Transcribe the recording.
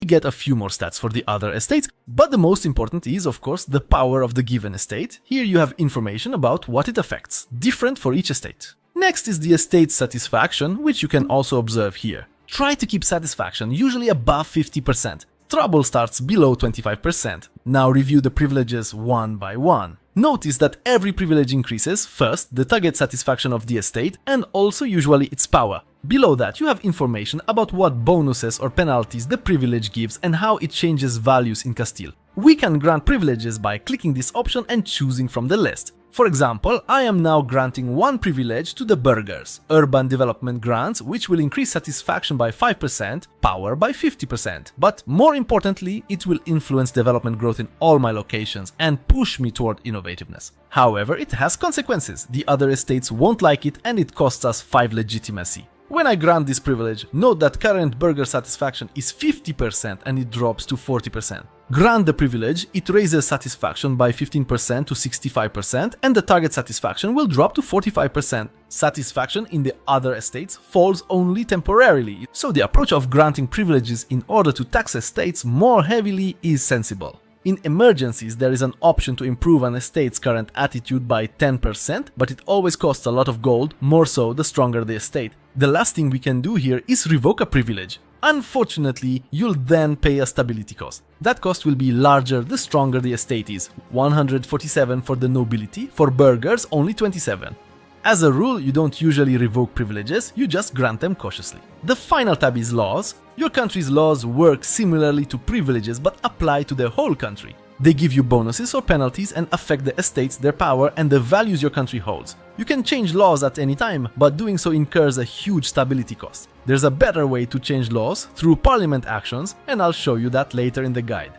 We get a few more stats for the other estates, but the most important is, of course, the power of the given estate. Here you have information about what it affects, different for each estate. Next is the estate satisfaction, which you can also observe here. Try to keep satisfaction usually above 50%. Trouble starts below 25%. Now review the privileges one by one. Notice that every privilege increases, first, the target satisfaction of the estate, and also usually its power. Below that, you have information about what bonuses or penalties the privilege gives and how it changes values in Castile. We can grant privileges by clicking this option and choosing from the list. For example, I am now granting one privilege to the burghers, urban development grants, which will increase satisfaction by 5%, power by 50%. But more importantly, it will influence development growth in all my locations and push me toward innovativeness. However, it has consequences. The other estates won't like it and it costs us 5 legitimacy. When I grant this privilege, note that current burger satisfaction is 50% and it drops to 40%. Grant the privilege, it raises satisfaction by 15% to 65% and the target satisfaction will drop to 45%. Satisfaction in the other estates falls only temporarily, so the approach of granting privileges in order to tax estates more heavily is sensible. In emergencies, there is an option to improve an estate's current attitude by 10%, but it always costs a lot of gold, more so the stronger the estate. The last thing we can do here is revoke a privilege. Unfortunately, you'll then pay a stability cost. That cost will be larger the stronger the estate is, 147 for the nobility, for burghers only 27. As a rule, you don't usually revoke privileges, you just grant them cautiously. The final tab is laws. Your country's laws work similarly to privileges but apply to the whole country. They give you bonuses or penalties and affect the estates, their power, and the values your country holds. You can change laws at any time, but doing so incurs a huge stability cost. There's a better way to change laws through parliament actions, and I'll show you that later in the guide.